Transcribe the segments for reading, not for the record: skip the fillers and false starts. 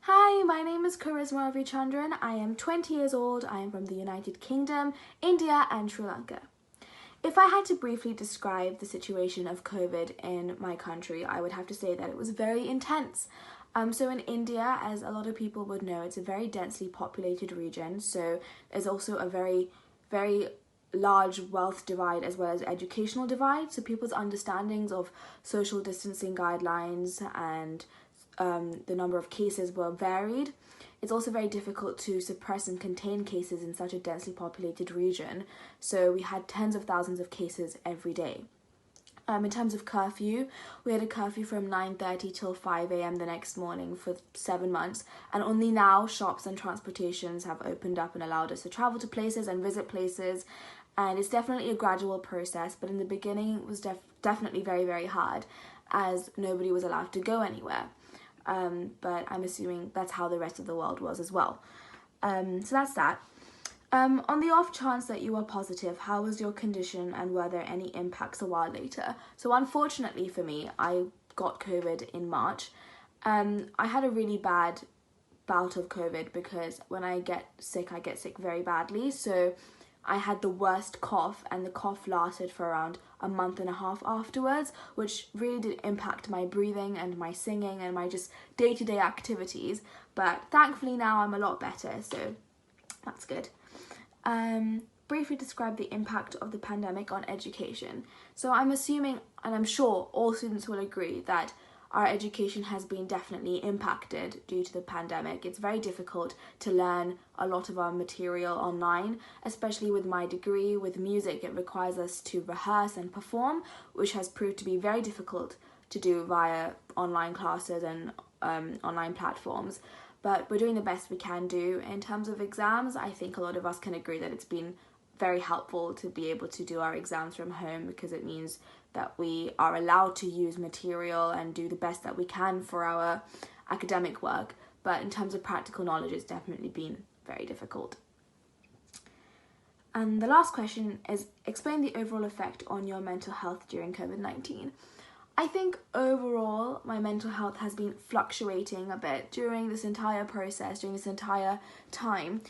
Hi, my name is Charisma Ravichandran. I am 20 years old. I am from the United Kingdom, India and Sri Lanka. If I had to briefly describe the situation of COVID in my country, I would have to say that it was very intense. So in India, as a lot of people would know, it's a very densely populated region. So there's also a very large wealth divide as well as educational divide. So people's understandings of social distancing guidelines and the number of cases were varied. It's also very difficult to suppress and contain cases in such a densely populated region. So we had tens of thousands of cases every day. In terms of curfew, we had a curfew from 9:30 till 5 a.m. the next morning for 7 months, and only now shops and transportations have opened up and allowed us to travel to places and visit places. And it's definitely a gradual process, but in the beginning it was definitely very hard, as nobody was allowed to go anywhere. But I'm assuming that's how the rest of the world was as well. So that's that. On the off chance that you are positive, how was your condition and were there any impacts a while later? So unfortunately for me, I got COVID in March. I had a really bad bout of COVID because when I get sick very badly. So I had the worst cough, and the cough lasted for around a month and a half afterwards, which really did impact my breathing and my singing and my just day-to-day activities. But thankfully now I'm a lot better, so that's good. Briefly describe the impact of the pandemic on education. So I'm assuming, and I'm sure all students will agree, that our education has been definitely impacted due to the pandemic. It's very difficult to learn a lot of our material online, especially with my degree. With music, it requires us to rehearse and perform, which has proved to be very difficult to do via online classes and online platforms. But we're doing the best we can do. In terms of exams, I think a lot of us can agree that it's been very helpful to be able to do our exams from home, because it means that we are allowed to use material and do the best that we can for our academic work. But in terms of practical knowledge, it's definitely been very difficult. And the last question is, explain the overall effect on your mental health during COVID-19. I think overall my mental health has been fluctuating a bit during this entire process, during this entire time.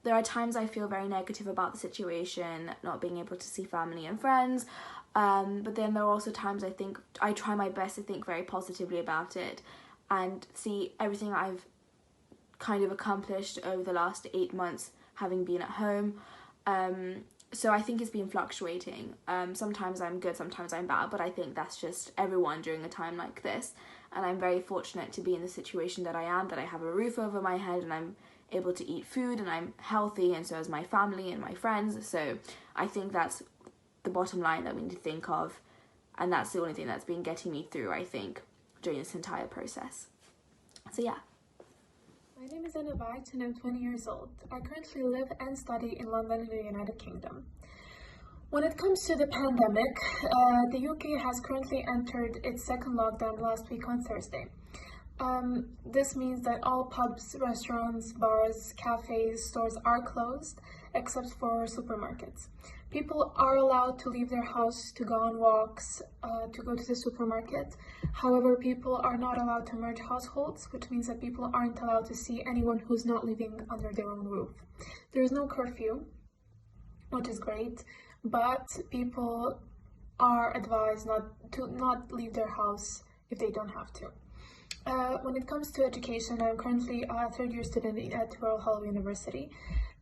There are times I feel very negative about the situation, not being able to see family and friends, but then there are also times I think I try my best to think very positively about it and see everything I've kind of accomplished over the last 8 months having been at home. So I think it's been fluctuating. Sometimes I'm good, sometimes I'm bad, but I think that's just everyone during a time like this. And I'm very fortunate to be in the situation that I am, that I have a roof over my head and I'm able to eat food and I'm healthy, and so is my family and my friends. So I think that's the bottom line that we need to think of, and that's the only thing that's been getting me through, I think, during this entire process. So yeah. My name is Anna White and I'm 20 years old. I currently live and study in London in the United Kingdom. When it comes to the pandemic, the UK has currently entered its second lockdown last week on Thursday. This means that all pubs, restaurants, bars, cafes, stores are closed, except for supermarkets. People are allowed to leave their house to go on walks, to go to the supermarket. However, people are not allowed to merge households, which means that people aren't allowed to see anyone who's not living under their own roof. There is no curfew, which is great, but people are advised not leave their house if they don't have to. When it comes to education, I'm currently a third-year student at Royal Holloway University,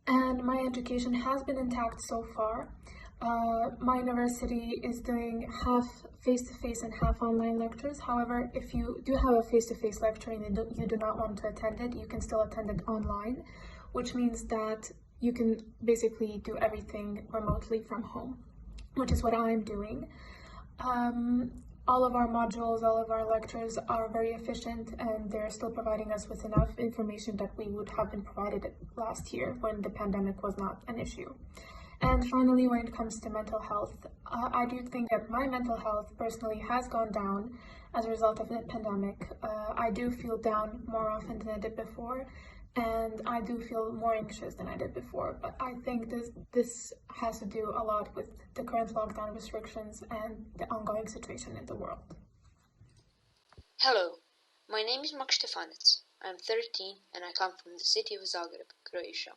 and my education has been intact so far. My university is doing half face-to-face and half online lectures. However, if you do have a face-to-face lecture and you do not want to attend it, you can still attend it online, which means that you can basically do everything remotely from home, which is what I'm doing. All of our modules, all of our lectures are very efficient, and they're still providing us with enough information that we would have been provided last year when the pandemic was not an issue. And finally, when it comes to mental health, I do think that my mental health personally has gone down as a result of the pandemic. I do feel down more often than I did before, and I do feel more anxious than I did before. But I think this has to do a lot with the current lockdown restrictions and the ongoing situation in the world. Hello, my name is Max Stefanets. I'm 13 and I come from the city of Zagreb, Croatia.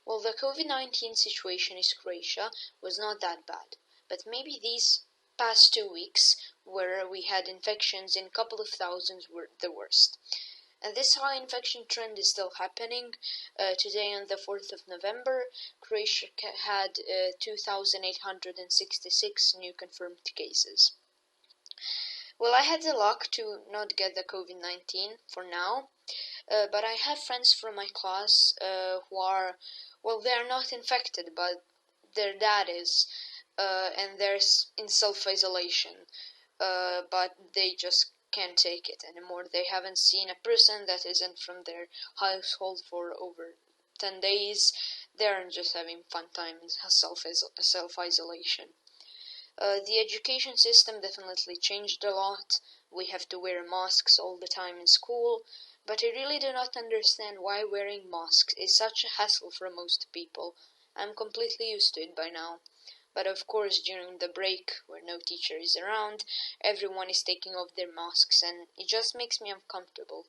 Well, the COVID-19 situation in Croatia was not that bad, but maybe these past 2 weeks where we had infections in a couple of thousands were the worst. And this high infection trend is still happening. Today, on the 4th of November, Croatia had 2,866 new confirmed cases. Well, I had the luck to not get the COVID-19 for now, but I have friends from my class who are, well, they are not infected, but their dad is, and they're in self-isolation, but they just can't take it anymore. They haven't seen a person that isn't from their household for over 10 days. They're just having fun time in self-isolation. The education system definitely changed a lot. We have to wear masks all the time in school, but I really do not understand why wearing masks is such a hassle for most people. I'm completely used to it by now. But of course, during the break, where no teacher is around, everyone is taking off their masks and it just makes me uncomfortable.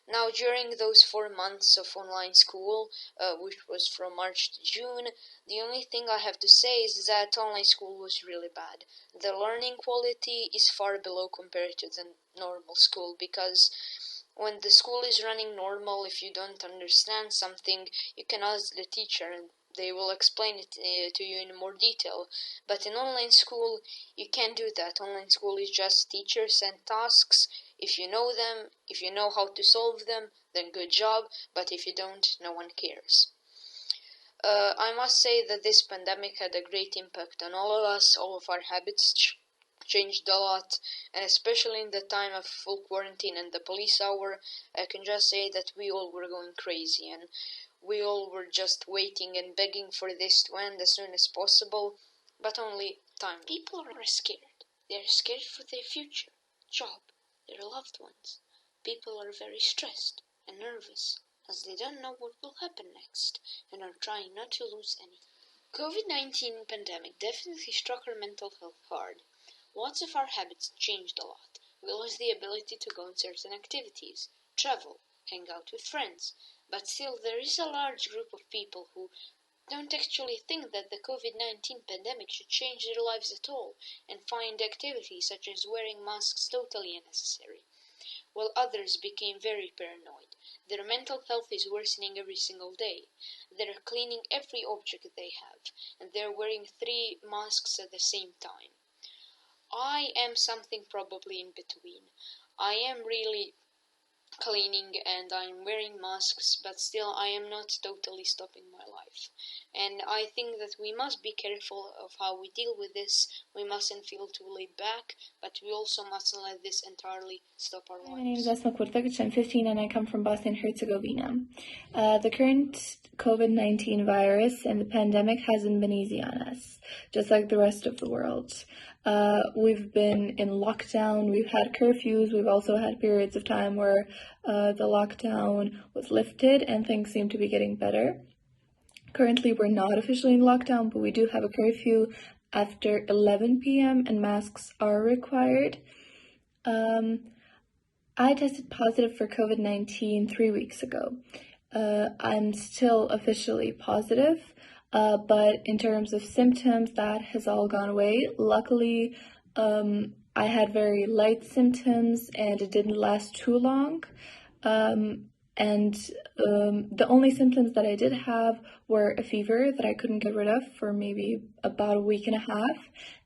Now, during those 4 months of online school, which was from March to June, the only thing I have to say is that online school was really bad. The learning quality is far below compared to the normal school, because when the school is running normal, if you don't understand something, you can ask the teacher and they will explain it to you in more detail. But in online school, you can't do that. Online school is just teachers send tasks. If you know them, if you know how to solve them, then good job. But if you don't, no one cares. I must say that this pandemic had a great impact on all of us. All of our habits changed a lot, and especially in the time of full quarantine and the police hour, I can just say that we all were going crazy, and we all were just waiting and begging for this to end as soon as possible, but only time. People are scared. They are scared for their future, job, their loved ones. People are very stressed and nervous, as they don't know what will happen next, and are trying not to lose anything. COVID-19 pandemic definitely struck our mental health hard. Lots of our habits changed a lot. We lost the ability to go on certain activities, travel, hang out with friends, but still there is a large group of people who don't actually think that the COVID-19 pandemic should change their lives at all and find activities such as wearing masks totally unnecessary, while others became very paranoid. Their mental health is worsening every single day. They're cleaning every object they have, and they're wearing 3 masks at the same time. I am something probably in between. I am really cleaning and I'm wearing masks, but still I am not totally stopping my life. And I think that we must be careful of how we deal with this. We mustn't feel too laid back, but we also mustn't let this entirely stop our lives. My name is Esma Kurtagic. I'm 15 and I come from Bosnia and Herzegovina. The current COVID-19 virus and the pandemic hasn't been easy on us, just like the rest of the world. We've been in lockdown, we've had curfews, we've also had periods of time where the lockdown was lifted and things seem to be getting better. Currently, we're not officially in lockdown, but we do have a curfew after 11 p.m. and masks are required. I tested positive for COVID-19 3 weeks ago. I'm still officially positive, but in terms of symptoms, that has all gone away. Luckily, I had very light symptoms and it didn't last too long. The only symptoms that I did have were a fever that I couldn't get rid of for maybe about a week and a half,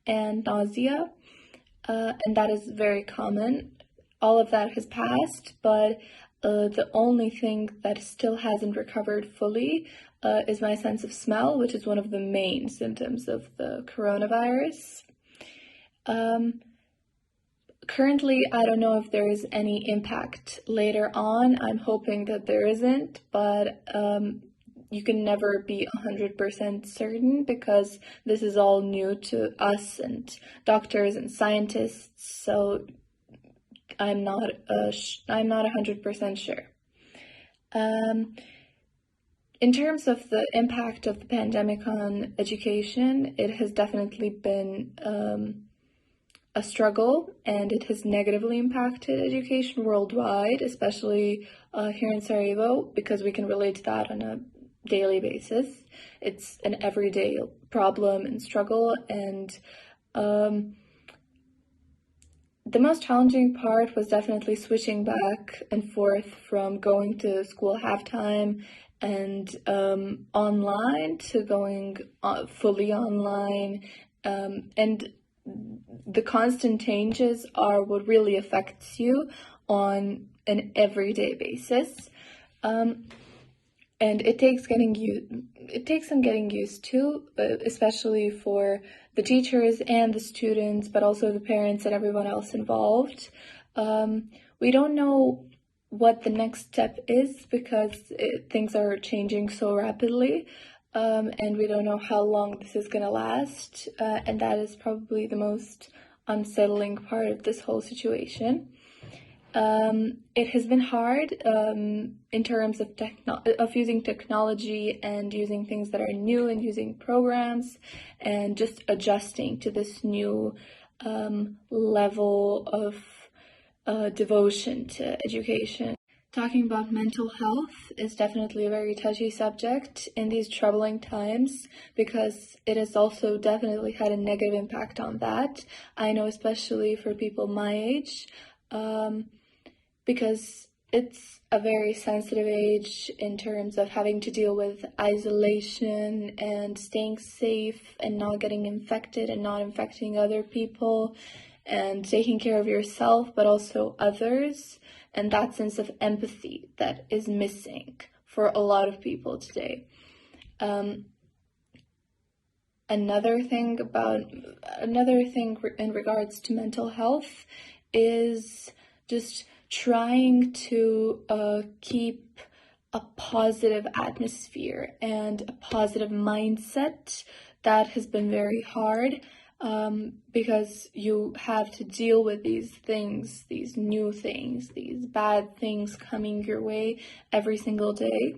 and nausea, and that is very common. All of that has passed, but the only thing that still hasn't recovered fully is my sense of smell, which is one of the main symptoms of the coronavirus. Currently, I don't know if there is any impact later on. I'm hoping that there isn't, but you can never be 100% certain because this is all new to us and doctors and scientists, so I'm not 100% sure. In terms of the impact of the pandemic on education, it has definitely been a struggle, and it has negatively impacted education worldwide, especially here in Sarajevo, because we can relate to that on a daily basis. It's an everyday problem and struggle, and the most challenging part was definitely switching back and forth from going to school half-time and online to going fully online. And the constant changes are what really affects you on an everyday basis. And it takes some getting used to, especially for the teachers and the students, but also the parents and everyone else involved. We don't know what the next step is because things are changing so rapidly, and we don't know how long this is going to last, and that is probably the most unsettling part of this whole situation. It has been hard in terms of using technology and using things that are new and using programs and just adjusting to this new level of devotion to education. Talking about mental health is definitely a very touchy subject in these troubling times because it has also definitely had a negative impact on that. I know especially for people my age, because it's a very sensitive age in terms of having to deal with isolation and staying safe and not getting infected and not infecting other people and taking care of yourself but also others, and that sense of empathy that is missing for a lot of people today. Another thing in regards to mental health is just trying to keep a positive atmosphere and a positive mindset. That has been very hard because you have to deal with these things, these new things, these bad things coming your way every single day.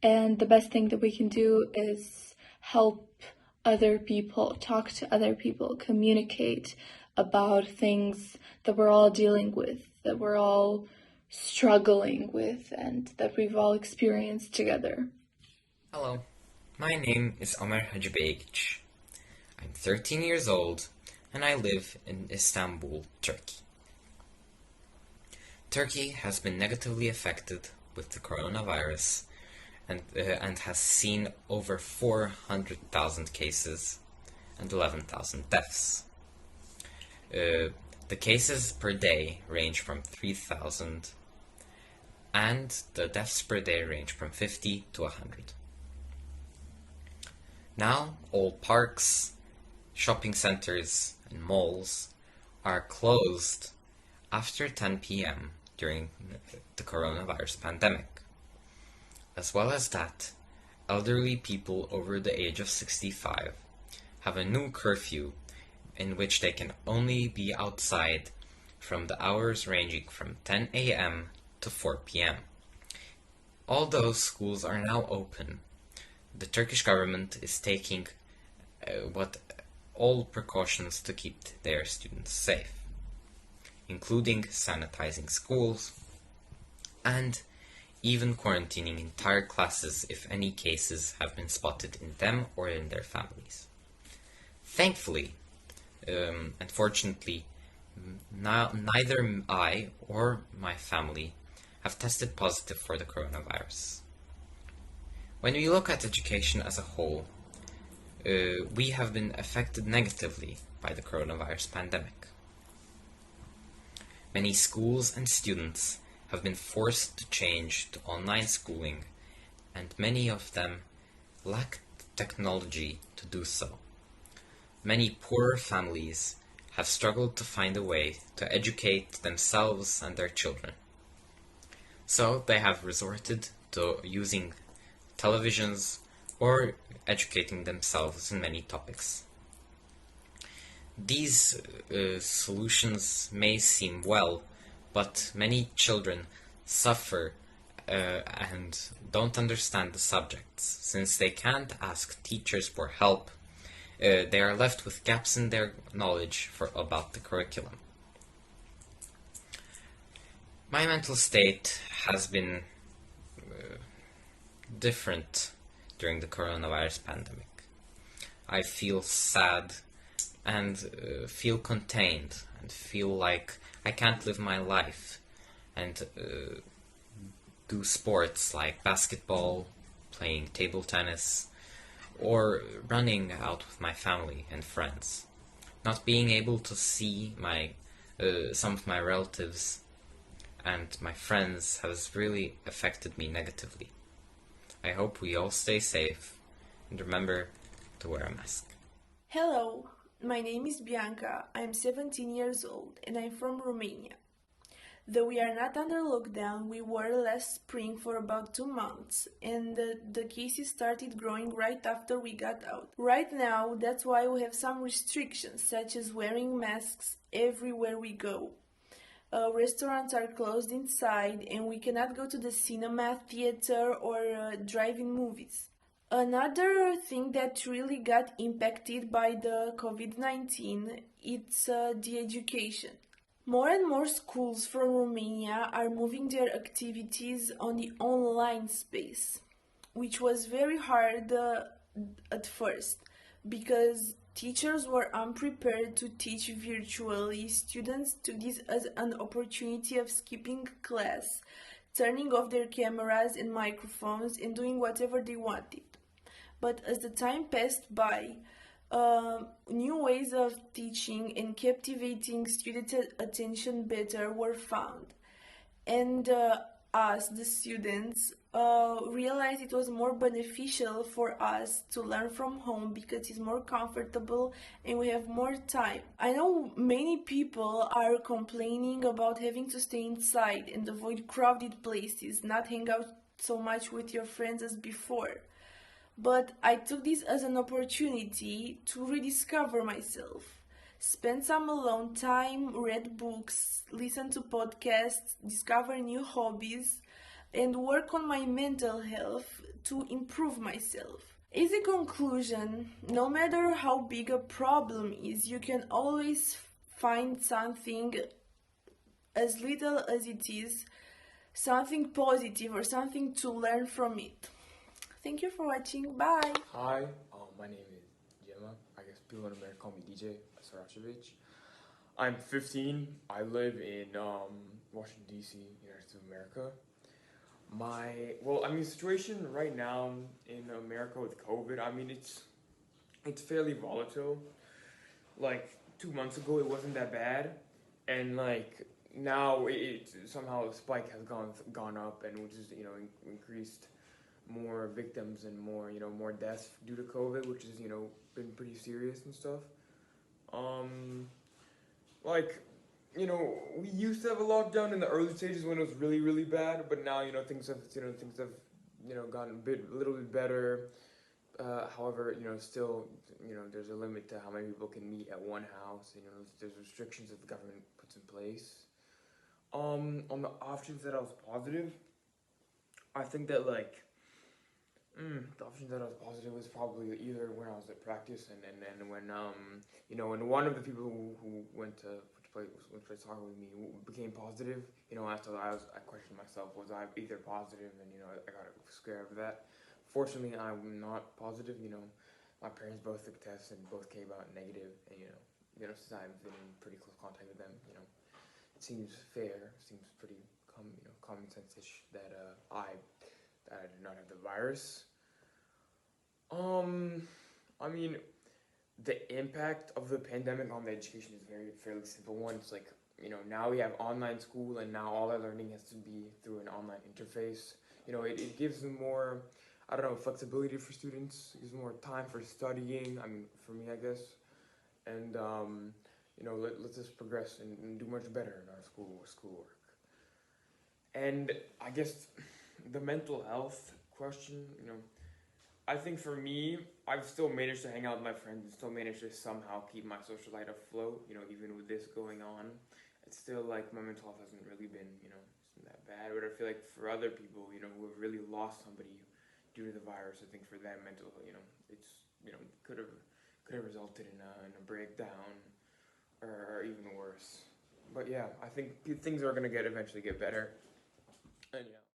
And the best thing that we can do is help other people, talk to other people, communicate about things that we're all dealing with, that we're all struggling with, and that we've all experienced together. Hello, my name is Ömer Hacıbeygic. I'm 13 years old and I live in Istanbul, Turkey. Turkey has been negatively affected with the coronavirus and has seen over 400,000 cases and 11,000 deaths. The cases per day range from 3,000 and the deaths per day range from 50 to 100. Now all parks, shopping centers and malls are closed after 10 p.m. during the coronavirus pandemic. As well as that, elderly people over the age of 65 have a new curfew in which they can only be outside from the hours ranging from 10 a.m. to 4 p.m. Although schools are now open, the Turkish government is taking all precautions to keep their students safe, including sanitizing schools and even quarantining entire classes if any cases have been spotted in them or in their families. Thankfully, and fortunately, neither I or my family have tested positive for the coronavirus. When we look at education as a whole, we have been affected negatively by the coronavirus pandemic. Many schools and students have been forced to change to online schooling, and many of them lack technology to do so. Many poorer families have struggled to find a way to educate themselves and their children. So they have resorted to using televisions or educating themselves in many topics. These solutions may seem well, but many children suffer and don't understand the subjects since they can't ask teachers for help they are left with gaps in their knowledge about the curriculum. My mental state has been different during the coronavirus pandemic. I feel sad and feel contained and feel like I can't live my life and do sports like basketball, playing table tennis, or running out with my family and friends. Not being able to see some of my relatives and my friends has really affected me negatively. I hope we all stay safe and remember to wear a mask. Hello, my name is Bianca. I'm 17 years old and I'm from Romania. Though we are not under lockdown, we were last spring for about 2 months, and the cases started growing right after we got out. Right now, that's why we have some restrictions, such as wearing masks everywhere we go. Restaurants are closed inside, and we cannot go to the cinema, theater, or drive-in movies. Another thing that really got impacted by the COVID-19 it's the education. More and more schools from Romania are moving their activities on the online space, which was very hard at first because teachers were unprepared to teach virtually. Students took this as an opportunity of skipping class, turning off their cameras and microphones, and doing whatever they wanted. But as the time passed by, new ways of teaching and captivating student attention better were found. And us, the students, realized it was more beneficial for us to learn from home because it's more comfortable and we have more time. I know many people are complaining about having to stay inside and avoid crowded places, not hang out so much with your friends as before. But I took this as an opportunity to rediscover myself. Spend some alone time, read books, listen to podcasts, discover new hobbies, and work on my mental health to improve myself. As a conclusion, no matter how big a problem is, you can always find something, as little as it is, something positive or something to learn from it. Thank you for watching. Bye. Hi, my name is Gemma. I guess people in America call me DJ Saracevic. I'm 15. I live in Washington, D.C., United States of America. The situation right now in America with COVID, it's fairly volatile. Like 2 months ago, it wasn't that bad, and like now it somehow the spike has gone up, and which is increased more victims and more deaths due to COVID, which has been pretty serious and stuff. We used to have a lockdown in the early stages when it was really, really bad, but now things have gotten a little bit better. However, still there's a limit to how many people can meet at one house. There's restrictions that the government puts in place. On the options that I was positive, I think that the option that I was positive was probably either when I was at practice and when one of the people who went to play soccer with me became positive. After I questioned myself, was I either positive, and I got scared of that. Fortunately, I'm not positive. My parents both took tests and both came out negative, and since I've been in pretty close contact with them, it seems fair, seems pretty common sense-ish that I did not have the virus. The impact of the pandemic on the education is fairly simple one. It's like, now we have online school, and now all our learning has to be through an online interface. It gives them more, flexibility for students. It gives them more time for studying. For me, I guess. And, let's just progress and do much better in our schoolwork. And I guess the mental health question, I think for me, I've still managed to hang out with my friends and still managed to somehow keep my social life afloat, even with this going on. It's still like my mental health hasn't really been, isn't that bad. But I feel like for other people, who have really lost somebody due to the virus, I think for them mental, it's, could have resulted in a breakdown or even worse. But yeah, I think things are gonna eventually get better. And yeah.